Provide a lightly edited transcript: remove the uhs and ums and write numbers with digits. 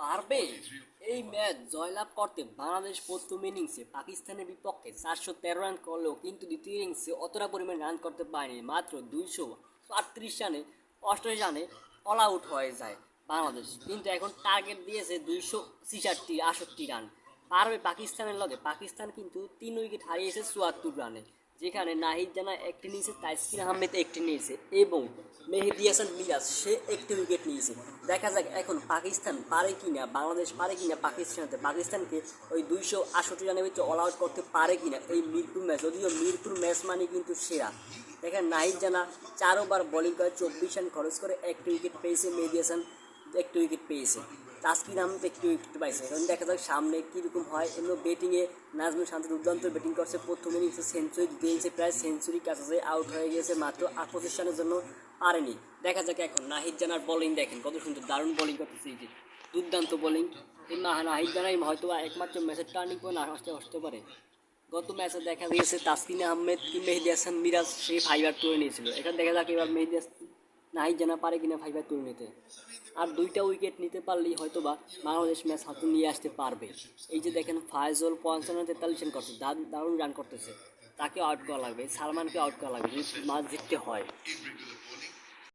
পারবে। এই ম্যাচ জয়লাভ করতে বাংলাদেশ প্রথম ইনিংসে পাকিস্তানের বিপক্ষে 413 রান করলেও কিন্তু দ্বিতীয় ইনিংসে অতটা পরিমাণ রান করতে পারেনি, মাত্র 238 রানে 88 রানে অল আউট হয়ে যায় বাংলাদেশ। কিন্তু এখন টার্গেট দিয়েছে 266-68 রান। পারবে পাকিস্তানের লগে? পাকিস্তান কিন্তু 3 উইকেট হারিয়েছে 74 রানে, যেখানে নাহিদ জানা একটি নিয়েছে, তাইসকিন আহমেদ একটি নিয়েছে এবং মেহেদী হাসান মিরাজ সে একটি উইকেট নিয়েছে। দেখা যাক এখন পাকিস্তান পারে কিনা, বাংলাদেশ পারে কিনা পাকিস্তানকে ওই 268 রানের ভিতরে অল আউট করতে পারে কিনা এই মিরপুর ম্যাচ। যদিও মিরপুর ম্যাচ মানে কিন্তু সেরা। দেখেন নাহিদ জানা 4 ওভার বোলিং করে 24 রান খরচ করে একটি উইকেট পেয়েছে, মেহেদী হাসান একটি উইকেট পেয়েছে, তাসকিন আহমেদ একটি উইকেট পাইছে। এখন দেখা যাক সামনে কীরকম হয়। এমন ব্যাটিংয়ে নাজমুল শান্ত দুর্দান্ত ব্যাটিং করছে, প্রথম ইনিংসে সেঞ্চুরি, দ্বিতীয় ইনিংসে প্রায় সেঞ্চুরি কাছে আউট হয়ে গিয়েছে, মাত্র 25 রানের জন্য পারেনি। দেখা যাক এখন নাহিদ জানার বোলিং দেখেন কত সুন্দর, দারুণ বোলিং করতেছে, এই যে দুর্দান্ত বোলিং। এই নাহিদ জানাই হয়তো একমাত্র ম্যাচের টার্নিং পয়েন্ট আসতে পারে। গত ম্যাচে দেখা গিয়েছে তাসকিন আহমেদ কি মেহেদী হাসান মিরাজ সে 5 ওভার তুলে নিয়েছিল। এখন দেখা যাক এবার মেহেদী হাসান নাহিদ জানা পারে কিনা 5 ওভার তুলে নিতে। আর 2টা উইকেট নিতে পারলেই হয়তো বা বাংলাদেশ ম্যাচ হাতে নিয়ে আসতে পারবে। এই যে দেখেন ফায়জল 55-43 রান করছে, দারুণ রান করতেছে, তাকে আউট করা লাগবে, সালমানকে আউট করা লাগবে যদি ম্যাচ জিততে হয়।